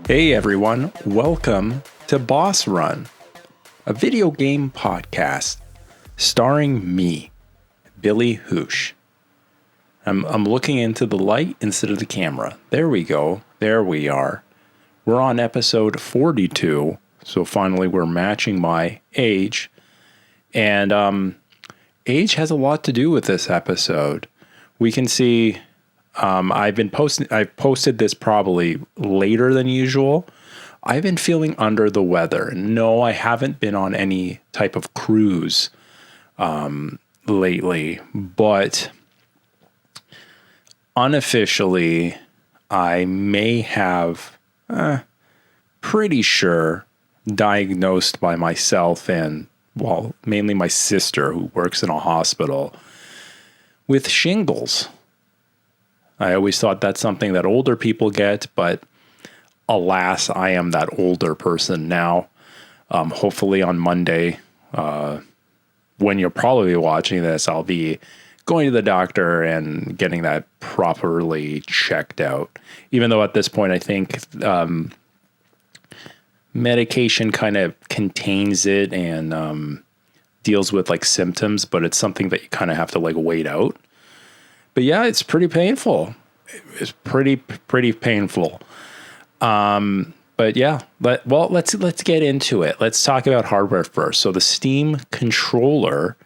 Hey everyone, welcome to Boss Run, a video game podcast starring me, Billy Housh. I'm looking into the light instead of the camera. There we go. There we are. We're on episode 42, so finally we're matching my age. And age has a lot to do with this episode. We can see I've posted this probably later than usual. I've been feeling under the weather. No, I haven't been on any type of cruise lately, but unofficially, I may have, pretty sure, diagnosed by myself and, well, mainly my sister who works in a hospital with shingles. I always thought that's something that older people get, but alas, I am that older person now. Hopefully on Monday, when you're probably watching this, I'll be going to the doctor and getting that properly checked out. Even though at this point, I think medication kind of contains it and deals with like symptoms, but it's something that you kind of have to like wait out. But yeah, it's pretty painful. It's pretty painful. But yeah, let's get into it. Let's talk about hardware first. So the Steam controller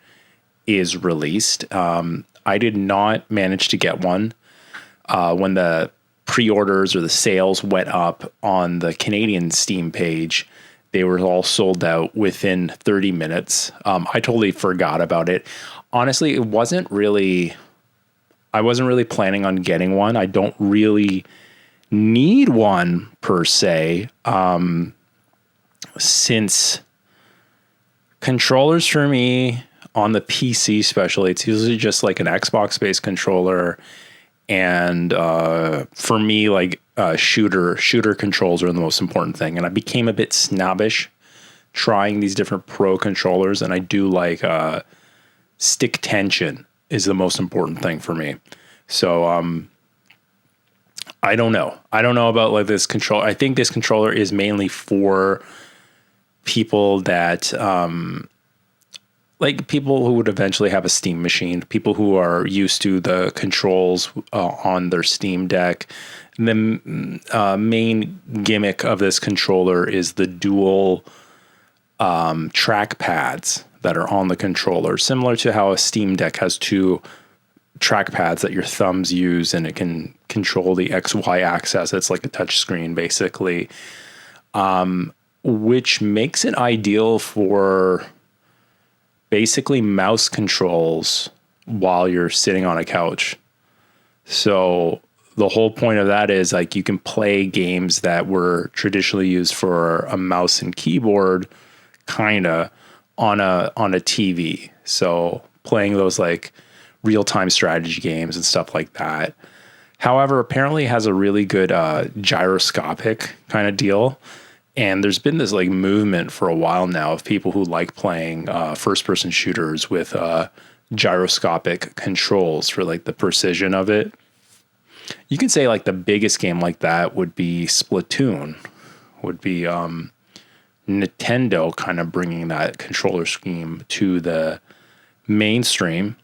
is released. I did not manage to get one when the pre-orders or the sales went up on the Canadian Steam page. They were all sold out within 30 minutes. I totally forgot about it. Honestly, I wasn't really planning on getting one. I don't really need one per se, since controllers for me on the PC especially, it's usually just like an Xbox-based controller. And for me, like shooter controls are the most important thing. And I became a bit snobbish trying these different pro controllers. And I do like stick tension is the most important thing for me. So, I don't know. I don't know about like this control. I think this controller is mainly for people that, like people who would eventually have a Steam machine, people who are used to the controls on their Steam Deck. The main gimmick of this controller is the dual track pads that are on the controller, similar to how a Steam Deck has two track pads that your thumbs use, and it can control the XY axis. It's like a touch screen, basically, which makes it ideal for basically mouse controls while you're sitting on a couch. So the whole point of that is like you can play games that were traditionally used for a mouse and keyboard kinda on a TV. So playing those like real-time strategy games and stuff like that. However, apparently it has a really good gyroscopic kind of deal. And there's been this like movement for a while now of people who like playing first-person shooters with gyroscopic controls for like the precision of it. You can say like the biggest game like that would be Splatoon, would be Nintendo kind of bringing that controller scheme to the mainstream.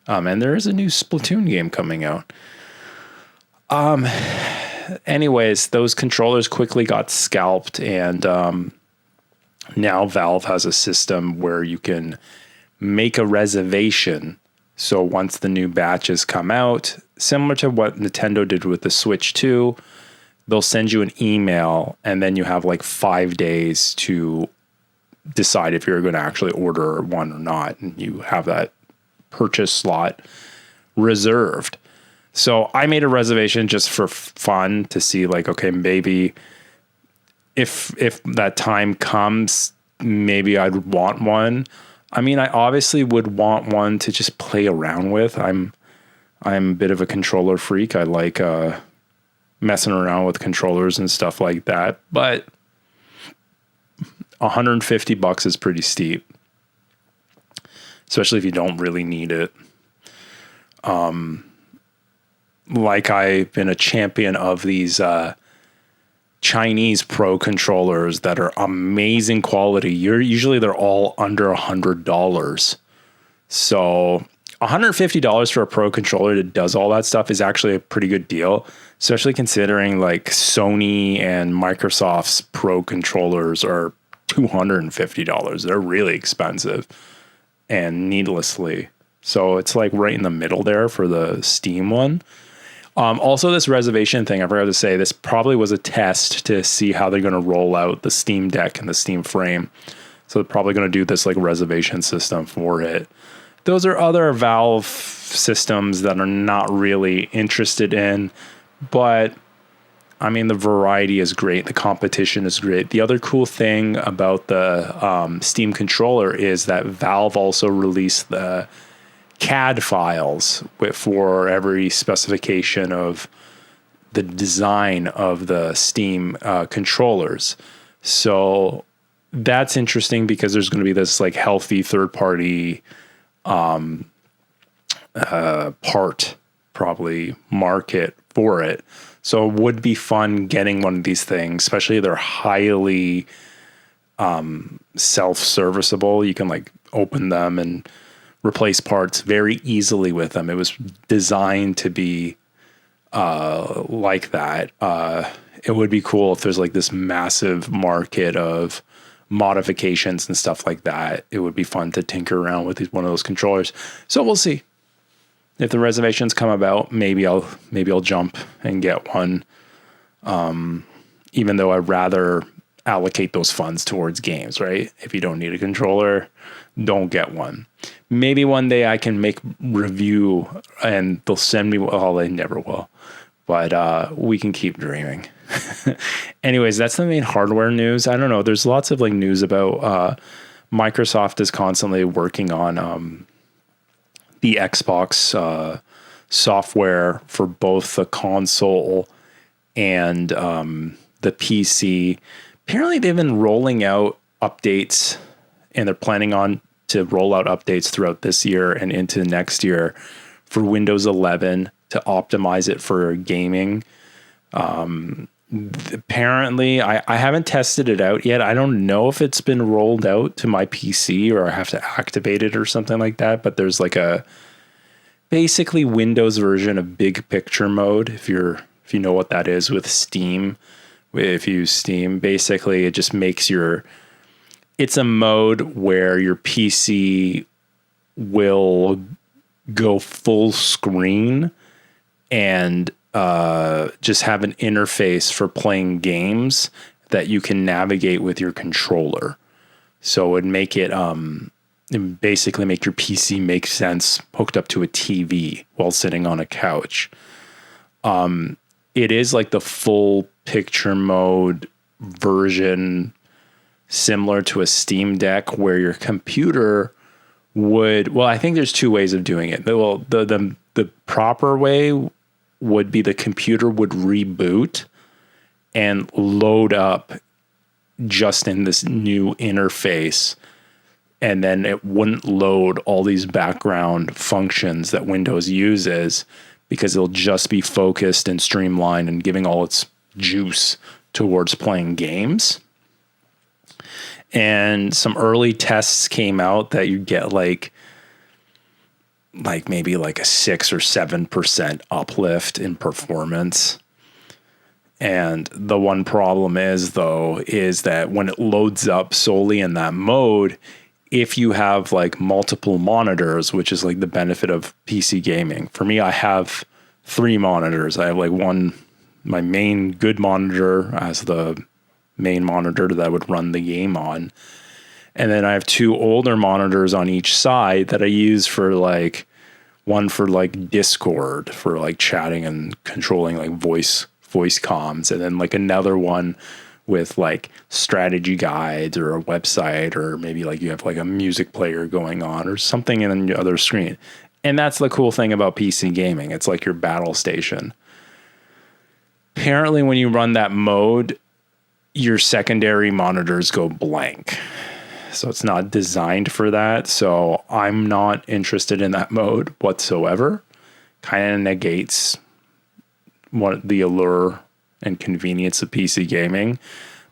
And there is a new Splatoon game coming out. Anyways, those controllers quickly got scalped, and now Valve has a system where you can make a reservation. So once the new batches come out, similar to what Nintendo did with the Switch 2, they'll send you an email, and then you have like 5 days to decide if you're going to actually order one or not. And you have that purchase slot reserved. So I made a reservation just for fun to see like, okay, maybe if that time comes, maybe I'd want one. I mean, I obviously would want one to just play around with. I'm a bit of a controller freak. I like messing around with controllers and stuff like that. But $150 is pretty steep, especially if you don't really need it. Like I've been a champion of these Chinese Pro controllers that are amazing quality. Usually they're all under $100. So $150 for a Pro controller that does all that stuff is actually a pretty good deal, especially considering like Sony and Microsoft's Pro controllers are $250. They're really expensive and needlessly. So it's like right in the middle there for the Steam one. Also, this reservation thing, I forgot to say, this probably was a test to see how they're going to roll out the Steam Deck and the Steam Frame. So they're probably going to do this like reservation system for it. Those are other Valve systems that I'm not really interested in, but I mean, the variety is great. The competition is great. The other cool thing about the Steam controller is that Valve also released the CAD files for every specification of the design of the Steam controllers. So that's interesting because there's going to be this like healthy third-party part probably market for it. So it would be fun getting one of these things, especially they're highly self-serviceable. You can like open them and replace parts very easily with them. It was designed to be like that. It would be cool if there's like this massive market of modifications and stuff like that. It would be fun to tinker around with one of those controllers. So we'll see. If the reservations come about, maybe I'll jump and get one. Even though I'd rather allocate those funds towards games, right? If you don't need a controller, don't get one. Maybe one day I can make review and they'll send me, well, they never will, but we can keep dreaming. Anyways, that's the main hardware news. I don't know. There's lots of like news about Microsoft is constantly working on the Xbox software for both the console and the PC. Apparently, they've been rolling out updates, and they're planning on to roll out updates throughout this year and into next year for Windows 11 to optimize it for gaming. Apparently, I haven't tested it out yet. I don't know if it's been rolled out to my PC or I have to activate it or something like that. But there's like a basically Windows version of big picture mode. If you know what that is with Steam, if you use Steam, basically it just makes it's a mode where your PC will go full screen and just have an interface for playing games that you can navigate with your controller. So it'd make it basically make your PC make sense hooked up to a TV while sitting on a couch. It is like the full picture mode version, similar to a Steam Deck, where your computer would, well, I think there's two ways of doing it. Well, the proper way would be the computer would reboot and load up just in this new interface. And then it wouldn't load all these background functions that Windows uses because it'll just be focused and streamlined and giving all its juice towards playing games. And some early tests came out that you get like maybe like a 6 or 7% uplift in performance. And the one problem is that when it loads up solely in that mode, if you have like multiple monitors, which is like the benefit of PC gaming. For me, I have 3 monitors. I have like my main good monitor as the main monitor that I would run the game on. And then I have 2 older monitors on each side that I use for like one for like Discord for like chatting and controlling like voice comms, and then like another one with like strategy guides or a website, or maybe like you have like a music player going on or something in the other screen. And that's the cool thing about PC gaming. It's like your battle station. Apparently when you run that mode, your secondary monitors go blank. So it's not designed for that. So I'm not interested in that mode whatsoever. Kind of negates the allure and convenience of PC gaming.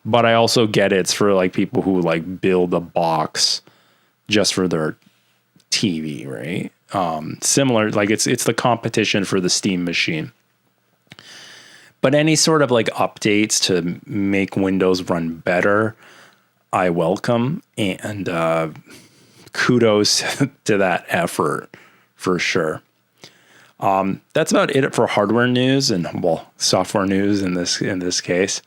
But I also get it's for like people who like build a box just for their TV, right? Similar, like it's the competition for the Steam machine. But any sort of like updates to make Windows run better, I welcome, and kudos to that effort for sure. That's about it for hardware news and software news in this case.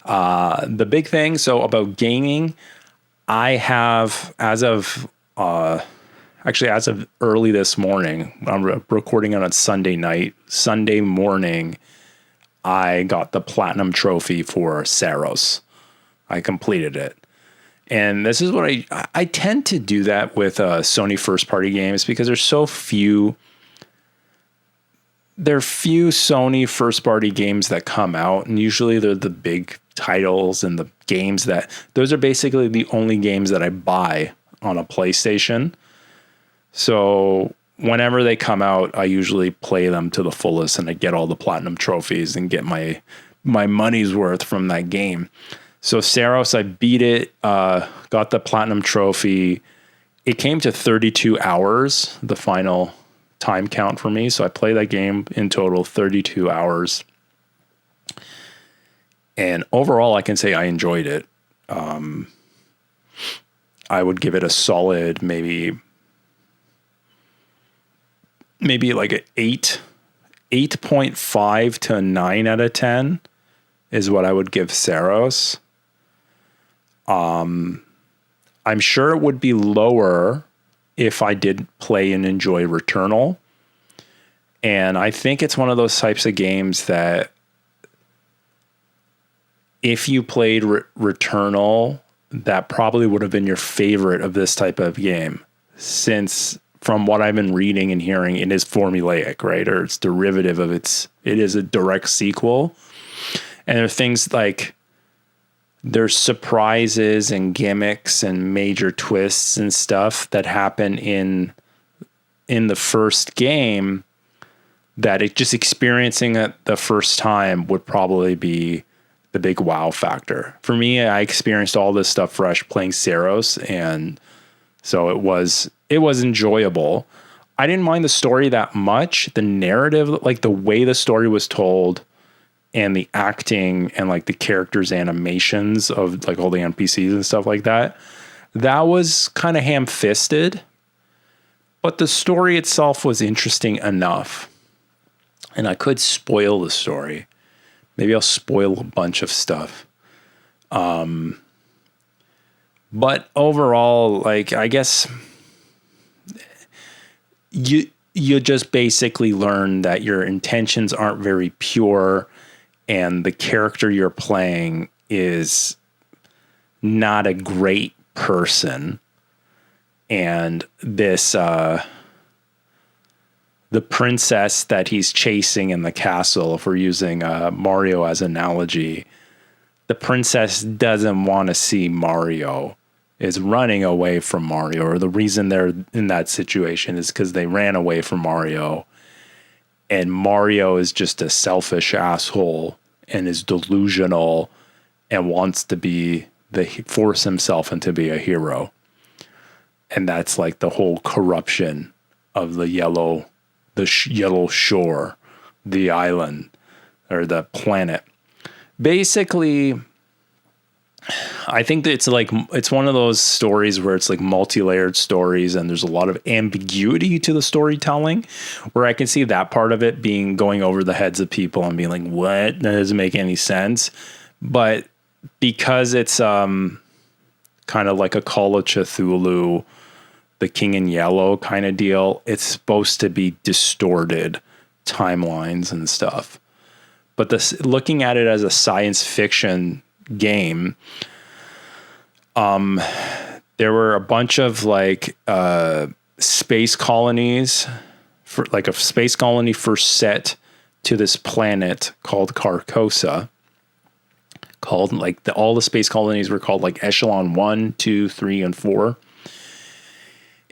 The big thing, so about gaming, I have as of early this morning, I'm recording on Sunday night. Sunday morning, I got the platinum trophy for Saros. I completed it. And this is what I tend to do that with Sony first party games because there's so few. There are few Sony first party games that come out, and usually they're the big titles and the games those are basically the only games that I buy on a PlayStation. So whenever they come out, I usually play them to the fullest and I get all the platinum trophies and get my money's worth from that game. So Saros, I beat it, got the platinum trophy. It came to 32 hours, the final time count for me. So I played that game in total 32 hours. And overall, I can say I enjoyed it. I would give it a solid maybe like an 8.5 to a 9 out of 10 is what I would give Saros. I'm sure it would be lower if I did play and enjoy Returnal. And I think it's one of those types of games that if you played Returnal, that probably would have been your favorite of this type of game. Since from what I've been reading and hearing, it is formulaic, right? Or it's derivative of it is a direct sequel. And there are things like there's surprises and gimmicks and major twists and stuff that happen in the first game that it just experiencing it the first time would probably be the big wow factor. For me, I experienced all this stuff fresh playing Saros, and so it was enjoyable. I didn't mind the story that much. The narrative, like the way the story was told, and the acting and like the characters' animations of like all the NPCs and stuff like that, that was kind of ham-fisted. But the story itself was interesting enough. And I could spoil the story. Maybe I'll spoil a bunch of stuff. But overall, like, I guess you just basically learn that your intentions aren't very pure and the character you're playing is not a great person. And this, the princess that he's chasing in the castle, if we're using Mario as an analogy, the princess doesn't want to see Mario, is running away from Mario, or the reason they're in that situation is because they ran away from Mario, and Mario is just a selfish asshole and is delusional and wants to force himself into be a hero. And that's like the whole corruption of the yellow shore, the island, or the planet. Basically, I think that it's one of those stories where it's like multi-layered stories and there's a lot of ambiguity to the storytelling, where I can see that part of it being going over the heads of people and being like, what? That doesn't make any sense. But because it's kind of like a Call of Cthulhu, the King in Yellow kind of deal, it's supposed to be distorted timelines and stuff. But looking at it as a science fiction game, there were a bunch of like space colonies, for like a space colony first set to this planet called Carcosa. Called like all the space colonies were called like Echelon 1, 2, 3, and 4.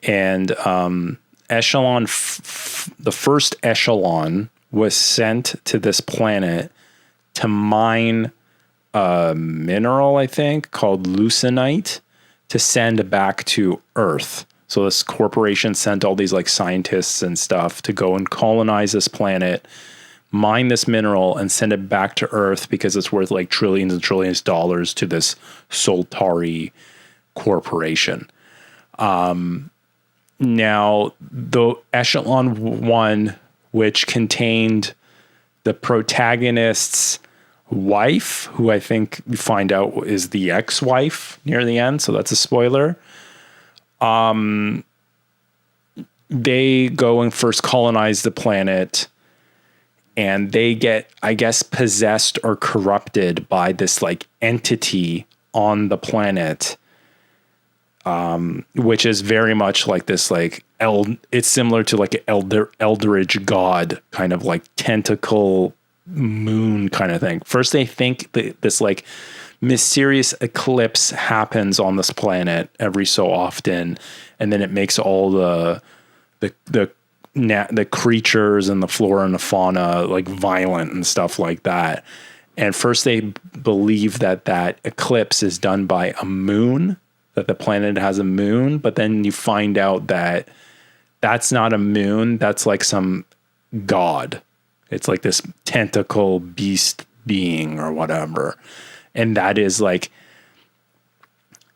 And Echelon, the first Echelon was sent to this planet to mine a mineral, I think, called leucinite to send back to Earth. So this corporation sent all these like scientists and stuff to go and colonize this planet, mine this mineral, and send it back to Earth because it's worth like trillions and trillions of dollars to this Soltari corporation. Now, the Echelon 1, which contained the protagonist's wife, who I think we find out is the ex-wife near the end, so that's a spoiler. They go and first colonize the planet, and they get, I guess, possessed or corrupted by this like entity on the planet, which is very much like this, like it's similar to like an eldritch god kind of like tentacle moon kind of thing. First, they think that this like mysterious eclipse happens on this planet every so often, and then it makes all the creatures and the flora and the fauna like violent and stuff like that. And first, they believe that eclipse is done by a moon, that the planet has a moon, but then you find out that that's not a moon. That's like some god. It's like this tentacle beast being or whatever. And that is like,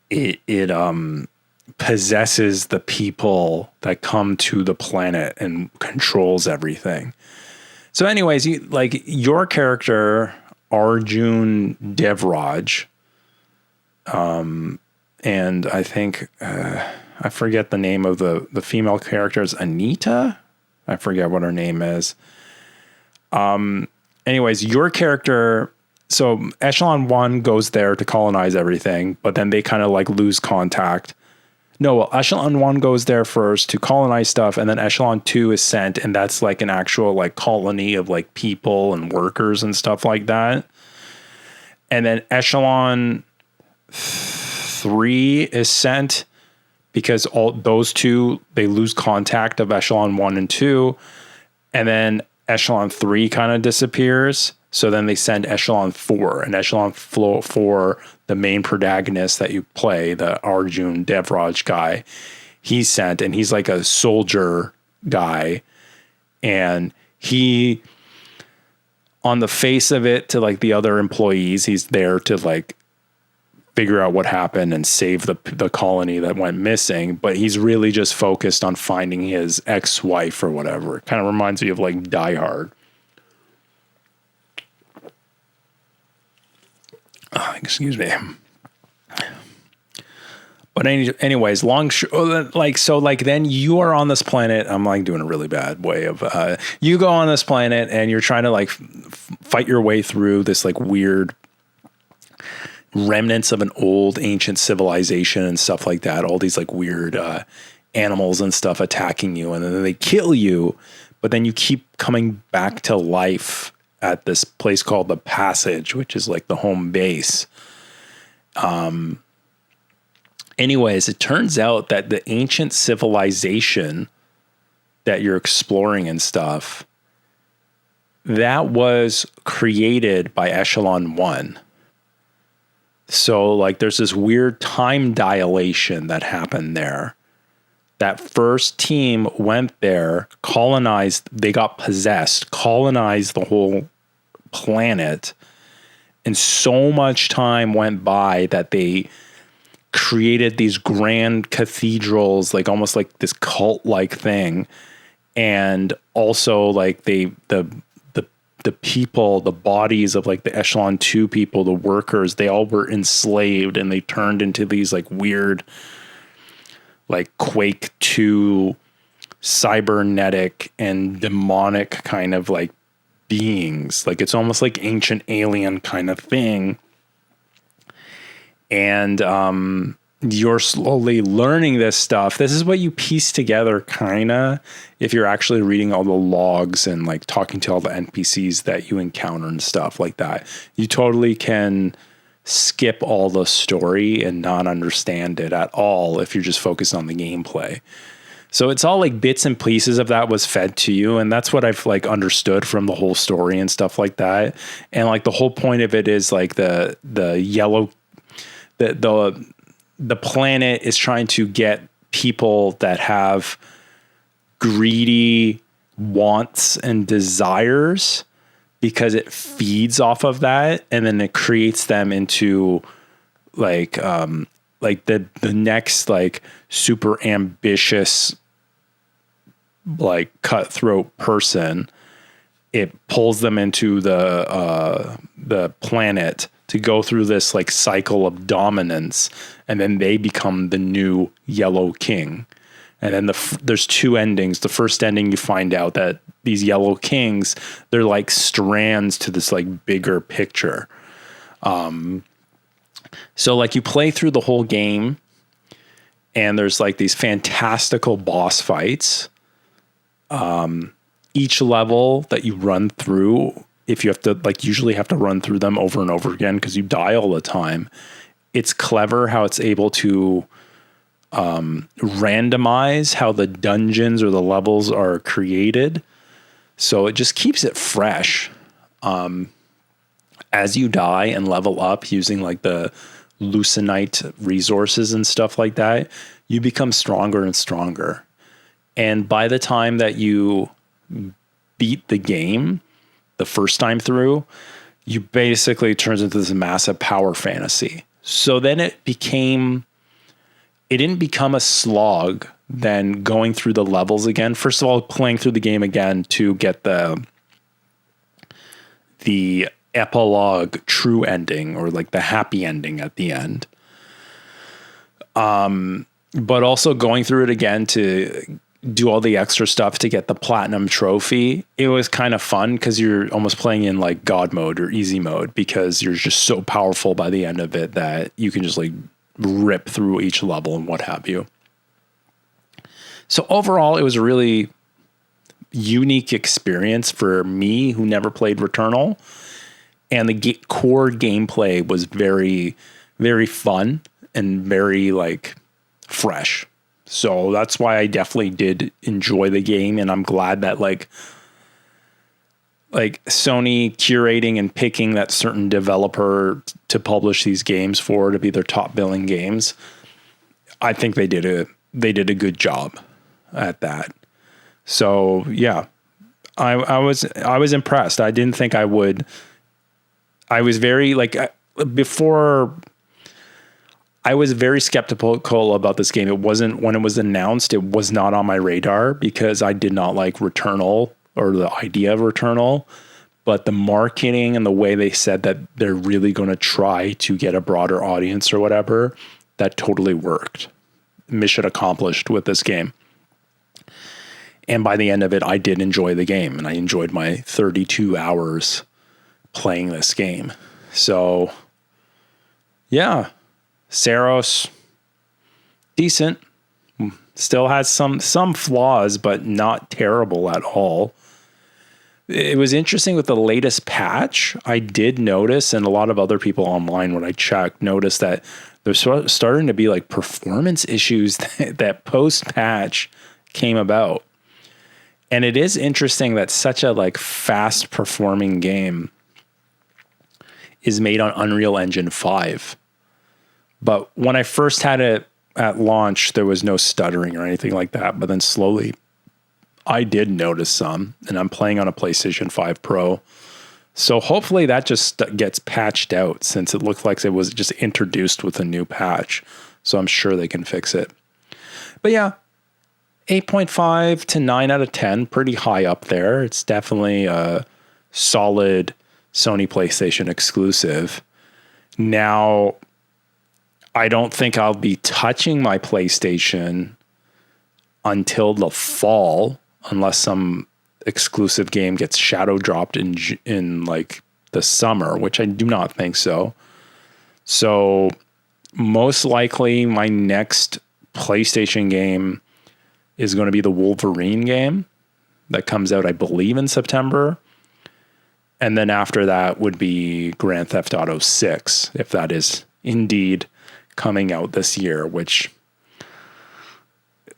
it possesses the people that come to the planet and controls everything. So anyways, your character, Arjun Devraj, and I think, I forget the name of the female character is Anita. I forget what her name is. Anyways, your character, so Echelon 1 goes there to colonize everything, but then they kind of like lose contact. No, well, Echelon 1 goes there first to colonize stuff, and then Echelon 2 is sent, and that's like an actual like colony of like people and workers and stuff like that. And then Echelon 3 is sent because all those two, they lose contact of Echelon 1 and 2, and then Echelon 3 kind of disappears. So then they send Echelon 4, and Echelon 4, the main protagonist that you play, the Arjun Devraj guy, he's sent, and he's like a soldier guy. And he, on the face of it, to like the other employees, he's there to like figure out what happened and save the colony that went missing. But he's really just focused on finding his ex-wife or whatever. It kind of reminds me of like Die Hard. Excuse me. But anyways, then you are on this planet. I'm like doing a really bad way of, you go on this planet and you're trying to like fight your way through this like weird remnants of an old ancient civilization and stuff like that. All these like weird animals and stuff attacking you, and then they kill you, but then you keep coming back to life at this place called the Passage, which is like the home base. Anyways, it turns out that the ancient civilization that you're exploring and stuff, that was created by Echelon 1. So like there's this weird time dilation that happened there. That first team went there, colonized, they got possessed, colonized the whole planet. And so much time went by that they created these grand cathedrals, like almost like this cult-like thing. And also like the people, the bodies of like the Echelon 2 people, the workers, they all were enslaved, and they turned into these like weird, like Quake 2 cybernetic and demonic kind of like beings. Like it's almost like ancient alien kind of thing. And you're slowly learning this stuff. This is what you piece together kind of if you're actually reading all the logs and like talking to all the NPCs that you encounter and stuff like that. You totally can skip all the story and not understand it at all if you're just focused on the gameplay. So it's all like bits and pieces of that was fed to you. And that's what I've like understood from the whole story and stuff like that. And like the whole point of it is like the yellow, the planet is trying to get people that have greedy wants and desires because it feeds off of that. And then it creates them into like the next like super ambitious like cutthroat person. It pulls them into the planet to go through this like cycle of dominance, and then they become the new Yellow King. And then there's two endings. The first ending, you find out that these Yellow Kings, they're like strands to this like bigger picture. So like you play through the whole game, and there's like these fantastical boss fights. Each level that you run through, if you have to like usually have to run through them over and over again because you die all the time. It's clever how it's able to randomize how the dungeons or the levels are created. So it just keeps it fresh. As you die and level up using like the Lucenite resources and stuff like that, you become stronger and stronger. And by the time that you beat the game the first time through, you basically turns into this massive power fantasy. So then it didn't become a slog then going through the levels again. First of all, playing through the game again to get the epilogue true ending, or like the happy ending at the end. But also going through it again to do all the extra stuff to get the platinum trophy. It was kind of fun because you're almost playing in like God mode or easy mode, because you're just so powerful by the end of it that you can just like rip through each level and what have you. So overall, it was a really unique experience for me who never played Returnal. And the core gameplay was very, very fun and very like fresh. So that's why I definitely did enjoy the game. And I'm glad that like Sony curating and picking that certain developer to publish these games for, to be their top billing games. I think they did a good job at that. So yeah, I was impressed. I didn't think I would. I was very before. I was very skeptical about this game. It wasn't, when it was announced, it was not on my radar because I did not like Returnal or the idea of Returnal. But the marketing and the way they said that they're really going to try to get a broader audience or whatever, that totally worked. Mission accomplished with this game. And by the end of it, I did enjoy the game, and I enjoyed my 32 hours playing this game. So yeah, Saros, decent. Still has some flaws, but not terrible at all. It was interesting with the latest patch. I did notice, and a lot of other people online when I checked noticed that there's starting to be like performance issues that post-patch came about. And it is interesting that such a like fast performing game is made on Unreal Engine 5. But when I first had it at launch, there was no stuttering or anything like that. But then slowly I did notice some, and I'm playing on a PlayStation 5 Pro. So hopefully that just gets patched out, since it looked like it was just introduced with a new patch. So I'm sure they can fix it. But yeah, 8.5 to 9 out of 10, pretty high up there. It's definitely a solid Sony PlayStation exclusive. Now, I don't think I'll be touching my PlayStation until the fall, unless some exclusive game gets shadow dropped in like the summer, which I do not think so. So most likely my next PlayStation game is going to be the Wolverine game that comes out, I believe, in September. And then after that would be Grand Theft Auto 6, if that is indeed coming out this year, which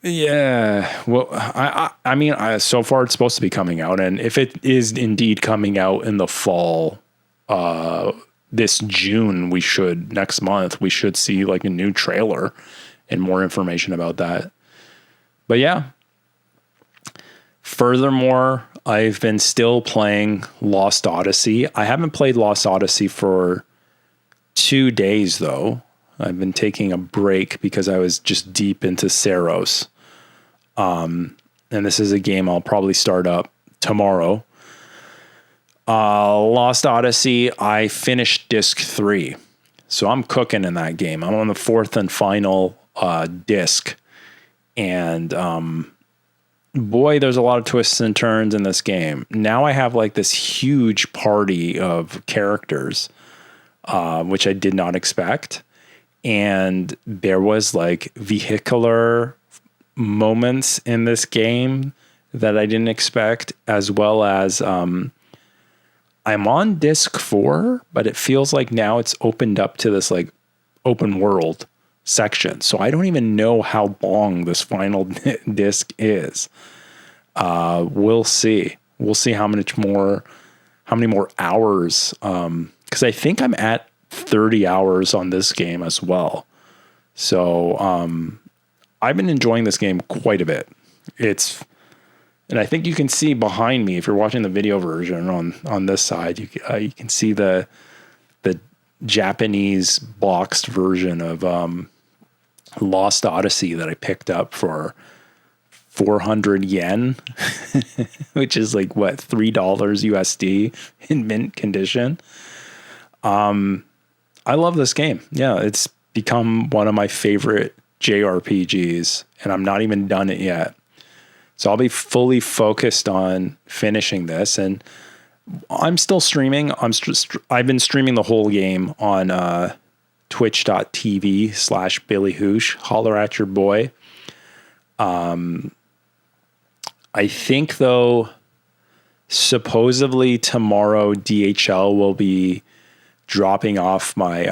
Yeah. Well, I mean, so far it's supposed to be coming out, and if it is indeed coming out in the fall, this June, next month, we should see like a new trailer and more information about that. But yeah. Furthermore, I've been still playing Lost Odyssey. I haven't played Lost Odyssey for 2 days though. I've been taking a break because I was just deep into Saros. And this is a game I'll probably start up tomorrow. Lost Odyssey, I finished disc 3. So I'm cooking in that game. I'm on the 4th and final disc. And boy, there's a lot of twists and turns in this game. Now I have like this huge party of characters, which I did not expect. And there was like vehicular moments in this game that I didn't expect, as well as I'm on disc 4, but it feels like now it's opened up to this like open world section. So I don't even know how long this final disc is. We'll see. We'll see how many more hours. Cause I think I'm at 30 hours on this game as well. So, I've been enjoying this game quite a bit. And I think you can see behind me, if you're watching the video version on this side, you can see the Japanese boxed version of, Lost Odyssey that I picked up for 400 yen, which is like what, $3 USD in mint condition. I love this game. Yeah, it's become one of my favorite JRPGs, and I'm not even done it yet. So I'll be fully focused on finishing this, and I'm still streaming. I've been streaming the whole game on twitch.tv/Billy Housh. Holler at your boy. I think though, supposedly tomorrow DHL will be dropping off my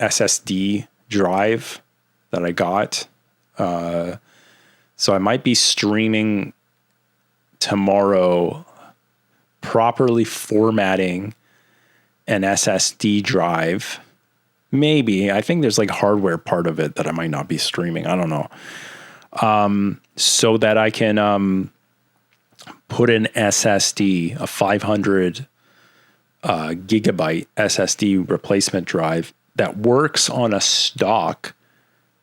SSD drive that I got. So I might be streaming tomorrow, properly formatting an SSD drive. Maybe. I think there's like hardware part of it that I might not be streaming. I don't know. So that I can put an SSD, a 500 gigabyte SSD replacement drive that works on a stock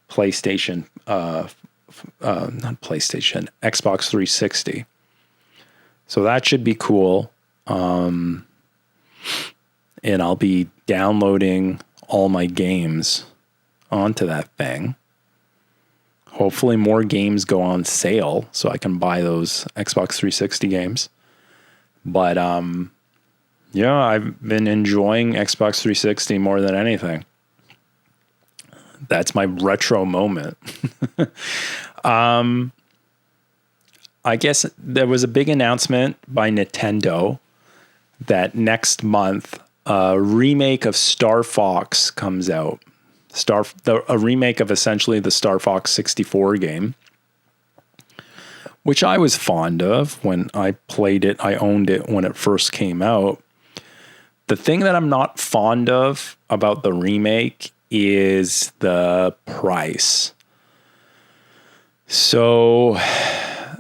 PlayStation, not PlayStation, Xbox 360. So that should be cool. And I'll be downloading all my games onto that thing. Hopefully more games go on sale so I can buy those Xbox 360 games. But yeah, I've been enjoying Xbox 360 more than anything. That's my retro moment. I guess there was a big announcement by Nintendo that next month a remake of Star Fox comes out. A remake of essentially the Star Fox 64 game, which I was fond of when I played it. I owned it when it first came out. The thing that I'm not fond of about the remake is the price. So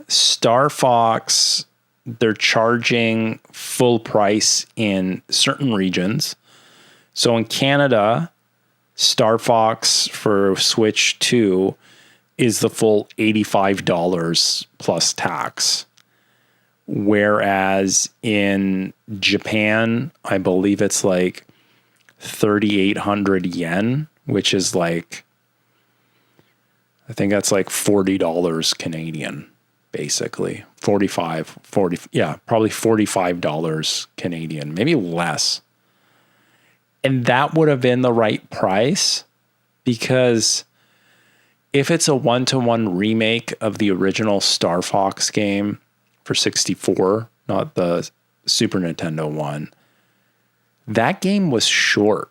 Star Fox, they're charging full price in certain regions. So in Canada, Star Fox for Switch 2 is the full $85 plus tax. Whereas in Japan, I believe it's like 3,800 yen, which is like, I think that's like $40 Canadian, basically. Probably $45 Canadian, maybe less. And that would have been the right price, because if it's a 1-to-1 remake of the original Star Fox game for 64, not the Super Nintendo one, that game was short.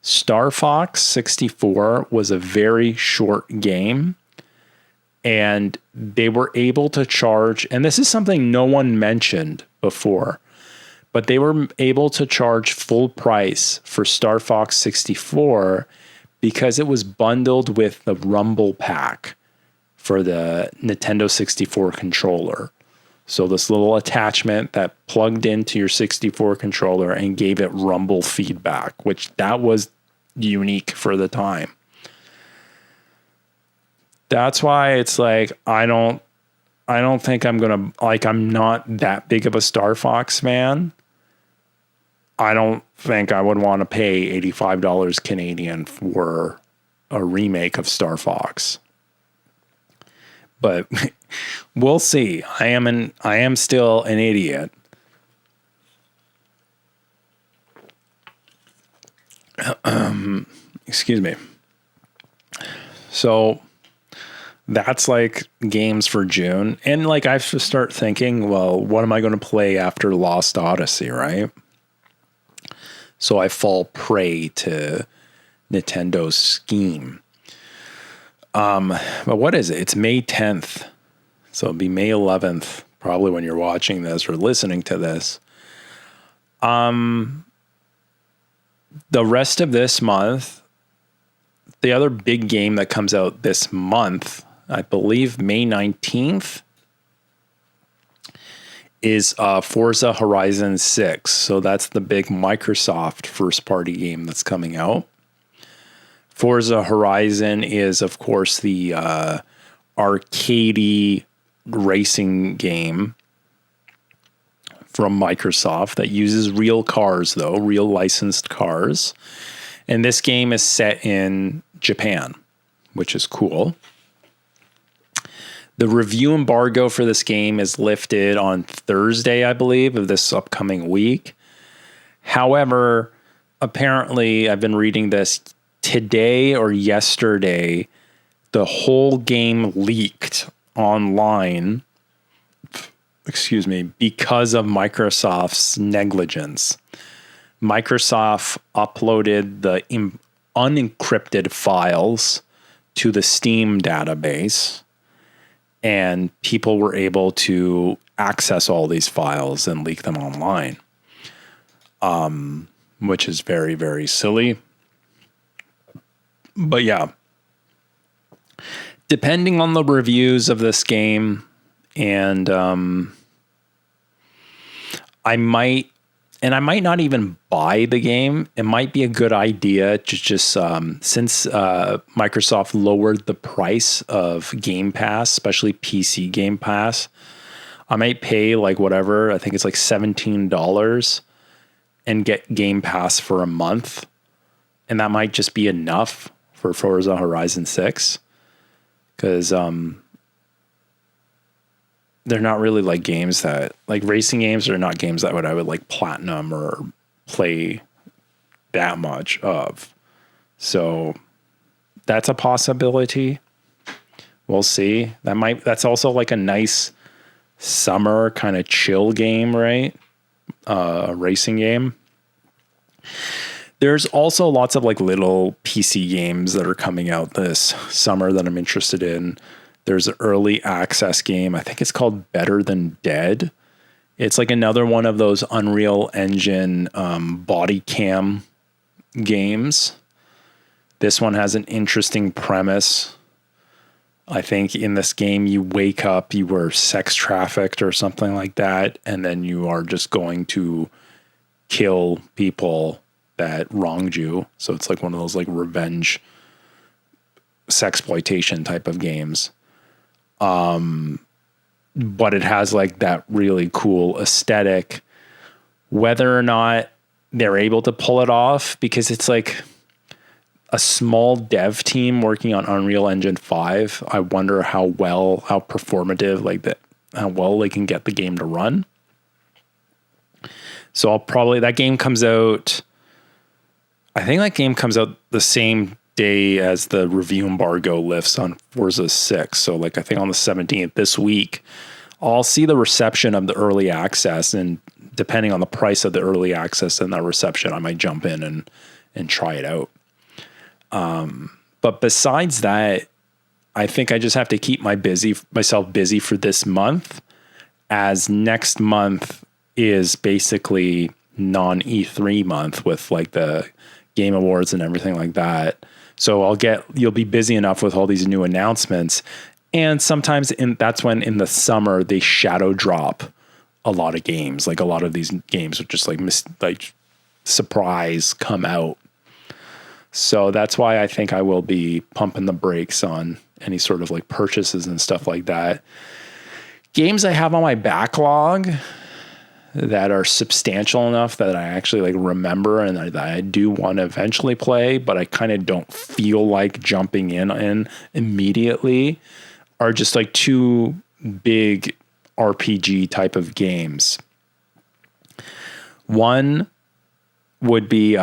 Star Fox 64 was a very short game. And they were able to charge, and this is something no one mentioned before, but they were able to charge full price for Star Fox 64 because it was bundled with the Rumble pack for the Nintendo 64 controller. So this little attachment that plugged into your 64 controller and gave it rumble feedback, which that was unique for the time. That's why it's like, I don't think I'm going to, like, I'm not that big of a Star Fox fan. I don't think I would want to pay $85 Canadian for a remake of Star Fox. But we'll see. I am still an idiot. Excuse me. So that's like games for June. And like I have to start thinking, well, what am I going to play after Lost Odyssey, right? So I fall prey to Nintendo's scheme. But what is it? It's May 10th. So it'll be May 11th, probably when you're watching this or listening to this. The rest of this month, the other big game that comes out this month, I believe May 19th, is Forza Horizon 6. So that's the big Microsoft first-party game that's coming out. Forza Horizon is, of course, the arcadey racing game from Microsoft that uses real cars, though, real licensed cars. And this game is set in Japan, which is cool. The review embargo for this game is lifted on Thursday, I believe, of this upcoming week. However, apparently, I've been reading this today or yesterday, the whole game leaked online, because of Microsoft's negligence. Microsoft uploaded the unencrypted files to the Steam database, and people were able to access all these files and leak them online, which is very, very silly. But yeah, depending on the reviews of this game, and I might not even buy the game. It might be a good idea to just since Microsoft lowered the price of Game Pass, especially PC Game Pass, I might pay like whatever. I think it's like $17 and get Game Pass for a month. And that might just be enough for Forza Horizon 6. Because they're not really like games that, like racing games are not games that I would like platinum or play that much of. So that's a possibility. We'll see. That's also like a nice summer kind of chill game, right? A racing game. There's also lots of like little PC games that are coming out this summer that I'm interested in. There's an early access game. I think it's called Better Than Dead. It's like another one of those Unreal Engine body cam games. This one has an interesting premise. I think in this game, you wake up, you were sex trafficked or something like that, and then you are just going to kill people that wronged you. So it's like one of those like revenge sexploitation type of games. But it has like that really cool aesthetic. Whether or not they're able to pull it off, because it's like a small dev team working on Unreal Engine 5. I wonder how performative, like that, how well they can get the game to run. So that game comes out, I think that game comes out the same day as the review embargo lifts on Forza 6. So like, I think on the 17th this week, I'll see the reception of the early access, and depending on the price of the early access and that reception, I might jump in and try it out. But besides that, I think I just have to keep myself busy for this month, as next month is basically non E3 month with like the Game Awards and everything like that. So you'll be busy enough with all these new announcements. And sometimes that's when in the summer they shadow drop a lot of games. Like a lot of these games would just like surprise come out. So that's why I think I will be pumping the brakes on any sort of like purchases and stuff like that. Games I have on my backlog that are substantial enough that I actually like remember and that I do want to eventually play, but I kind of don't feel like jumping in immediately, are just like two big RPG type of games. One would be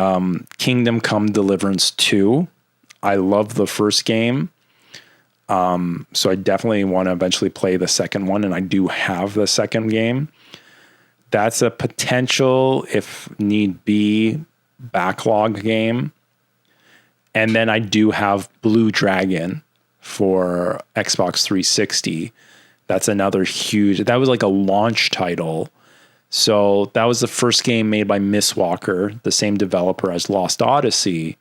Kingdom Come Deliverance 2. I love the first game. So I definitely want to eventually play the second one, and I do have the second game. That's a potential, if need be, backlog game. And then I do have Blue Dragon for Xbox 360. That's another huge, that was like a launch title. So that was the first game made by Mistwalker, the same developer as Lost Odyssey.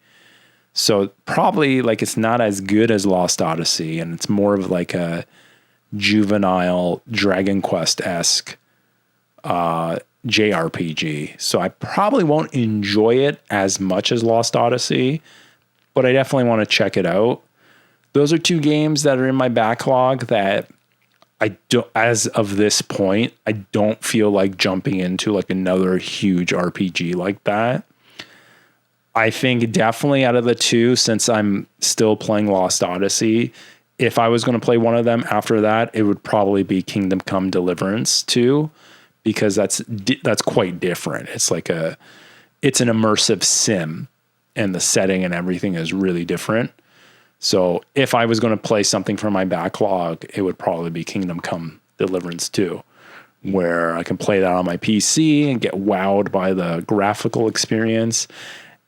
So probably like it's not as good as Lost Odyssey, and it's more of like a juvenile Dragon Quest-esque JRPG. So I probably won't enjoy it as much as Lost Odyssey, but I definitely want to check it out. Those are two games that are in my backlog that I don't, as of this point, I don't feel like jumping into like another huge RPG like that. I think definitely out of the two, since I'm still playing Lost Odyssey, if I was going to play one of them after that, it would probably be Kingdom Come Deliverance 2, because that's quite different. It's like it's an immersive sim, and the setting and everything is really different. So if I was going to play something from my backlog, it would probably be Kingdom Come Deliverance 2, where I can play that on my PC and get wowed by the graphical experience.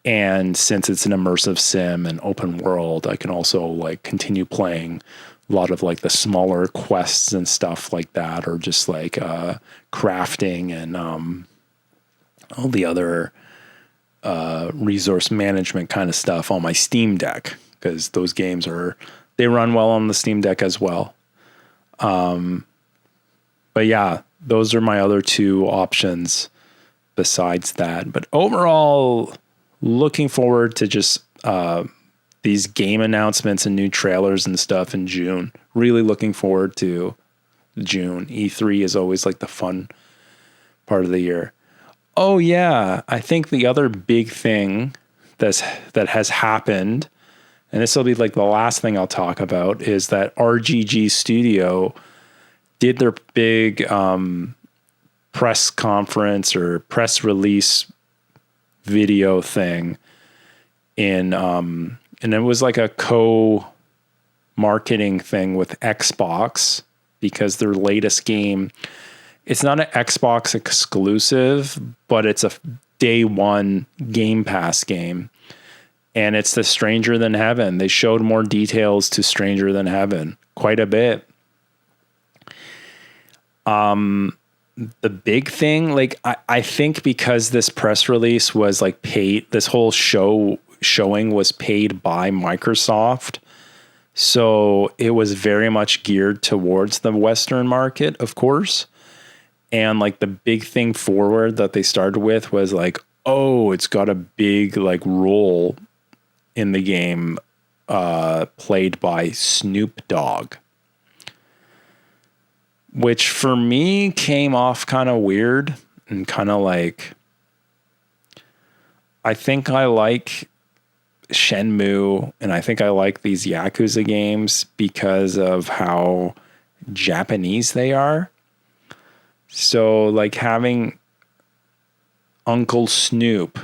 And since it's an immersive sim and open world, I can also like continue playing a lot of like the smaller quests and stuff like that, or just like crafting and all the other resource management kind of stuff on my Steam Deck, because those games they run well on the Steam Deck as well. But yeah, those are my other two options besides that. But overall, looking forward to just these game announcements and new trailers and stuff in June. Really looking forward to June. E3 is always like the fun part of the year. Oh yeah, I think the other big thing that has happened, and this will be like the last thing I'll talk about, is that RGG Studio did their big press conference or press release video thing and it was like a co-marketing thing with Xbox, because their latest game, it's not an Xbox exclusive, but it's a day one Game Pass game, and it's the Stranger Than Heaven. They showed more details to Stranger Than Heaven, quite a bit. The big thing, like I think because this press release was like paid, this whole showing was paid by Microsoft. So it was very much geared towards the Western market, of course. And like the big thing forward that they started with was like, oh, it's got a big like role in the game played by Snoop Dogg, which for me came off kind of weird and kind of like, I think I like Shenmue and I think I like these Yakuza games because of how Japanese they are. So like having Uncle Snoop,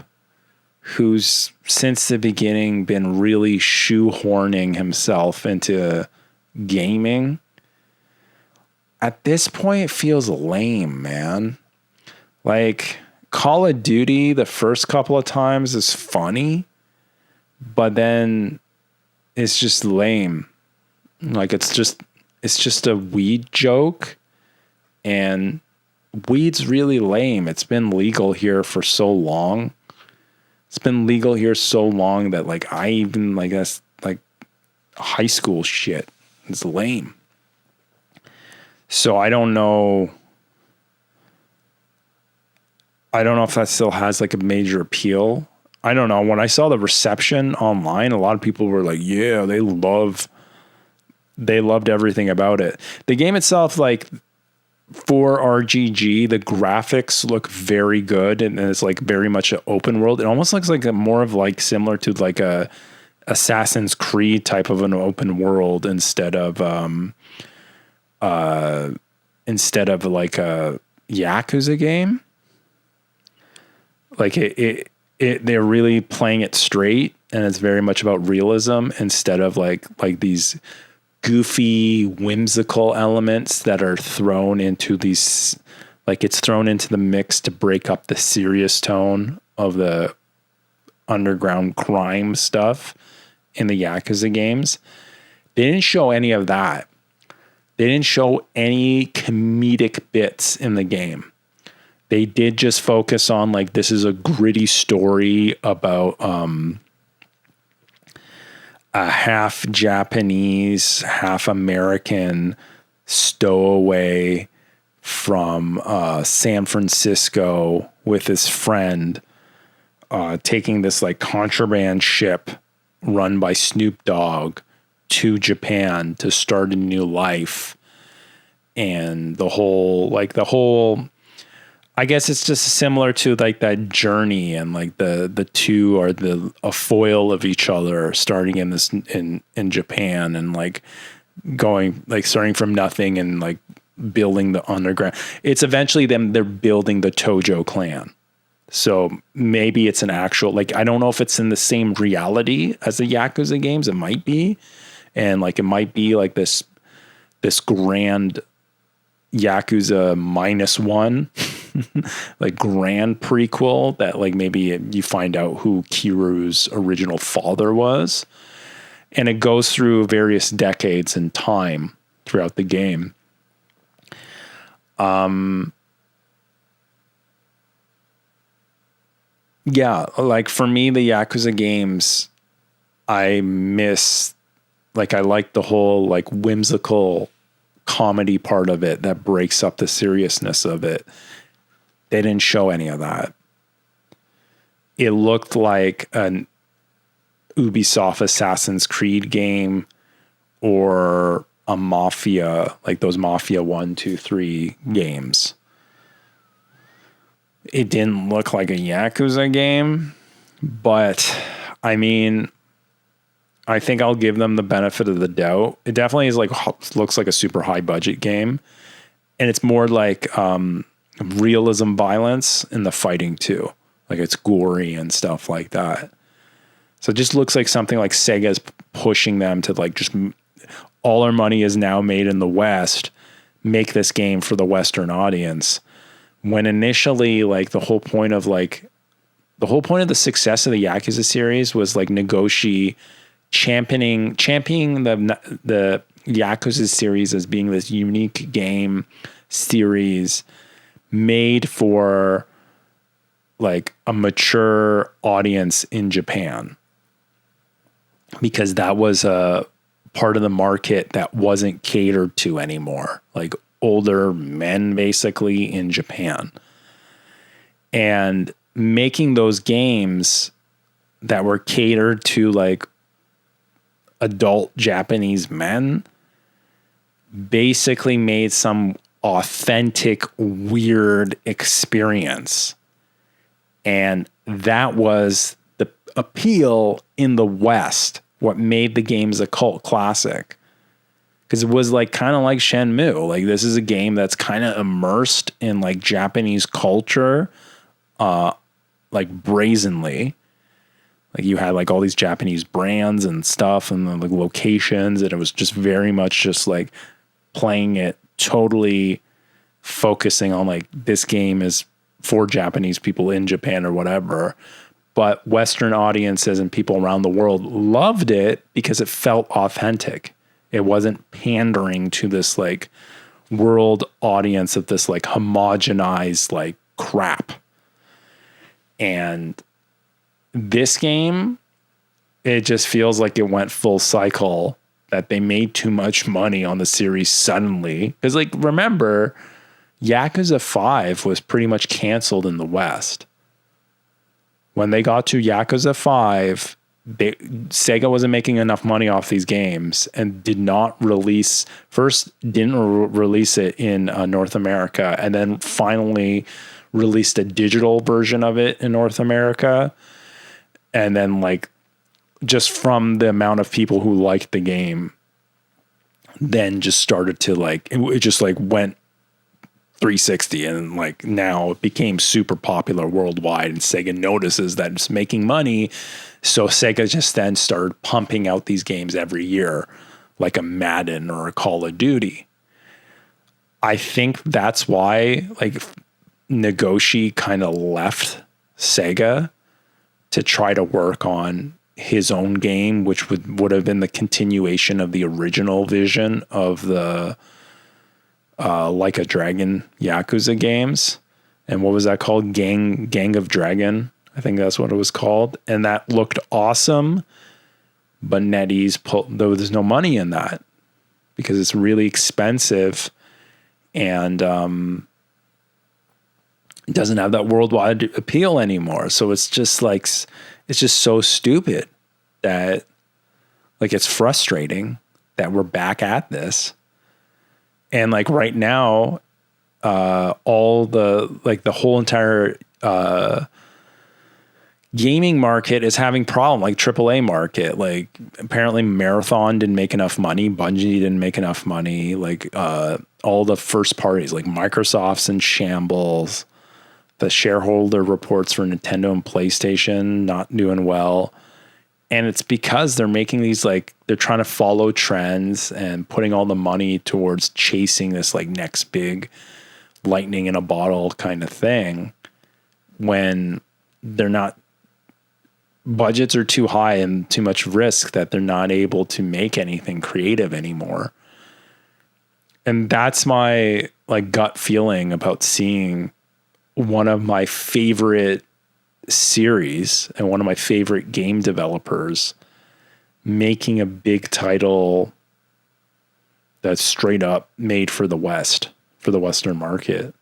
who's since the beginning been really shoehorning himself into gaming, at this point it feels lame, man. Like Call of Duty the first couple of times is funny, but then it's just lame. Like it's just a weed joke, and weed's really lame. It's been legal here for so long. It's been legal here so long that like I even like that's like high school shit. It's lame. So I don't know. I don't know if that still has like a major appeal. I don't know. When I saw the reception online, a lot of people were like, yeah, they loved everything about it. The game itself, like for RGG, the graphics look very good, and it's like very much an open world. It almost looks like a more of like similar to like a Assassin's Creed type of an open world instead of like a Yakuza game. Like they're really playing it straight, and it's very much about realism instead of like these goofy, whimsical elements that are thrown into these, like it's thrown into the mix to break up the serious tone of the underground crime stuff in the Yakuza games. They didn't show any of that. They didn't show any comedic bits in the game. They did just focus on like, this is a gritty story about a half Japanese, half American stowaway from San Francisco with his friend taking this like contraband ship run by Snoop Dogg to Japan to start a new life. And the whole I guess it's just similar to like that journey, and like the two are a foil of each other, starting in Japan, and like going like starting from nothing and like building the underground. It's eventually they're building the Tojo clan. So maybe it's an actual, like, I don't know if it's in the same reality as the Yakuza games. It might be. And like, it might be like this grand Yakuza -1, like grand prequel that like maybe you find out who Kiru's original father was, and it goes through various decades in time throughout the game. Yeah, like for me, the Yakuza games, I miss, like I like the whole like whimsical comedy part of it that breaks up the seriousness of it. They didn't show any of that. It looked like an Ubisoft Assassin's Creed game or a Mafia, like those Mafia 1, 2, 3 games. It didn't look like a Yakuza game, but I mean, I think I'll give them the benefit of the doubt. It definitely is like, looks like a super high budget game, and it's more like realism violence in the fighting too. Like it's gory and stuff like that. So it just looks like something like Sega's pushing them to like, just all our money is now made in the West, make this game for the Western audience. When initially, like the whole point of the success of the Yakuza series was like championing the Yakuza series as being this unique game series made for like a mature audience in Japan, because that was a part of the market that wasn't catered to anymore, like older men basically in Japan. And making those games that were catered to like adult Japanese men basically made some authentic, weird experience. And that was the appeal in the West, what made the games a cult classic. Because it was like kind of like Shenmue. Like this is a game that's kind of immersed in like Japanese culture, like brazenly. Like you had like all these Japanese brands and stuff and the like locations, and it was just very much just like playing it totally focusing on like this game is for Japanese people in Japan or whatever. But Western audiences and people around the world loved it because it felt authentic. It wasn't pandering to this like world audience of this like homogenized like crap. And this game, it just feels like it went full cycle, that they made too much money on the series suddenly. Because like, remember, Yakuza 5 was pretty much canceled in the West. When they got to Yakuza 5, Sega wasn't making enough money off these games and didn't release it in North America, and then finally released a digital version of it in North America. And then like, just from the amount of people who liked the game, then just started to like, it just like went 360, and like now it became super popular worldwide, and Sega notices that it's making money. So Sega just then started pumping out these games every year, like a Madden or a Call of Duty. I think that's why like Nagoshi kind of left Sega to try to work on his own game, which would have been the continuation of the original vision of the Like a Dragon Yakuza games. And what was that called? Gang of Dragon. I think that's what it was called. And that looked awesome. But NetEase there's no money in that because it's really expensive and doesn't have that worldwide appeal anymore. So it's just like, it's just so stupid that like, it's frustrating that we're back at this. And like right now, all the, like the whole entire gaming market is having problem, like AAA market. Like apparently Marathon didn't make enough money. Bungie didn't make enough money. Like all the first parties, like Microsoft's in shambles. The shareholder reports for Nintendo and PlayStation not doing well. And it's because they're making these like, they're trying to follow trends and putting all the money towards chasing this like next big lightning in a bottle kind of thing, when they're not, budgets are too high and too much risk that they're not able to make anything creative anymore. And that's my like gut feeling about seeing one of my favorite series and one of my favorite game developers making a big title that's straight up made for the West, for the Western market.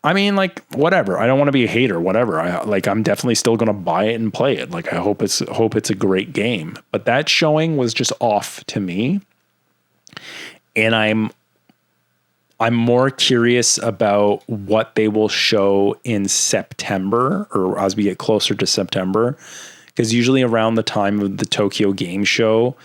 I mean, like, whatever. I don't want to be a hater, whatever. I'm definitely still going to buy it and play it. Like, I hope it's a great game. But that showing was just off to me. And I'm more curious about what they will show in September, or as we get closer to September, because usually around the time of the Tokyo Game Show,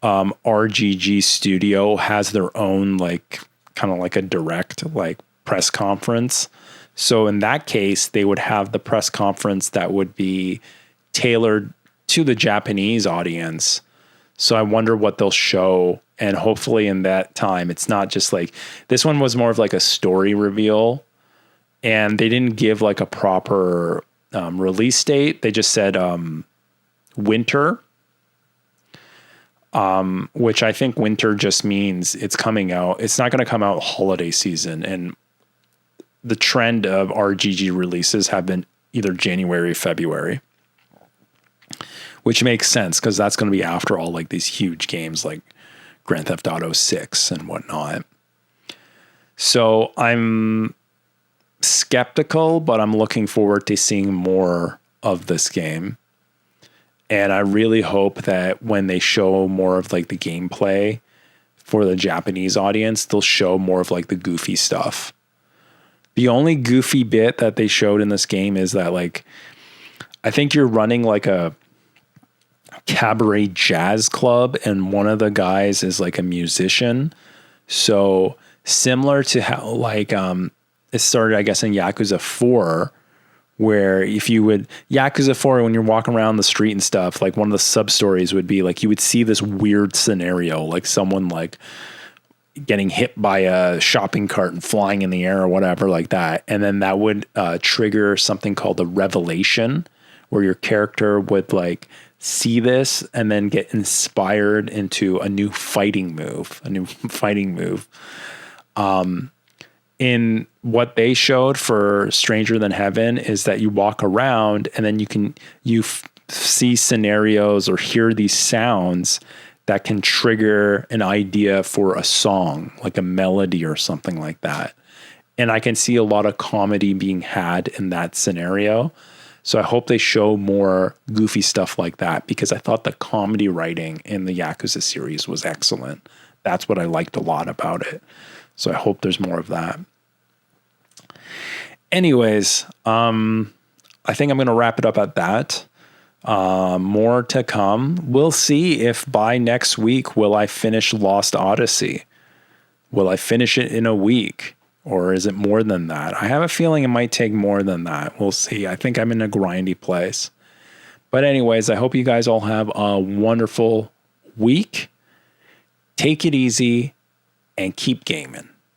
RGG Studio has their own like kind of like a direct like press conference. So in that case, they would have the press conference that would be tailored to the Japanese audience. So I wonder what they'll show. And hopefully in that time, it's not just like, this one was more of like a story reveal, and they didn't give like a proper release date. They just said winter, which I think winter just means it's coming out. It's not going to come out holiday season. And the trend of RGG releases have been either January or February, which makes sense because that's going to be after all like these huge games like Grand Theft Auto 6 and whatnot. So I'm skeptical, but I'm looking forward to seeing more of this game. And I really hope that when they show more of like the gameplay for the Japanese audience, they'll show more of like the goofy stuff. The only goofy bit that they showed in this game is that like, I think you're running like a cabaret jazz club, and one of the guys is like a musician. So similar to how like it started, I guess, in Yakuza 4, where if you would Yakuza 4, when you're walking around the street and stuff, like one of the sub stories would be like you would see this weird scenario, like someone like getting hit by a shopping cart and flying in the air or whatever like that, and then that would trigger something called a revelation, where your character would like see this and then get inspired into a new fighting move. In what they showed for Stranger Than Heaven is that you walk around and then you see scenarios or hear these sounds that can trigger an idea for a song, like a melody or something like that. And I can see a lot of comedy being had in that scenario. So I hope they show more goofy stuff like that, because I thought the comedy writing in the Yakuza series was excellent. That's what I liked a lot about it. So I hope there's more of that. Anyways, I think I'm going to wrap it up at that. More to come. We'll see if by next week, will I finish Lost Odyssey? Will I finish it in a week? Or is it more than that? I have a feeling it might take more than that. We'll see. I think I'm in a grindy place. But anyways, I hope you guys all have a wonderful week. Take it easy and keep gaming.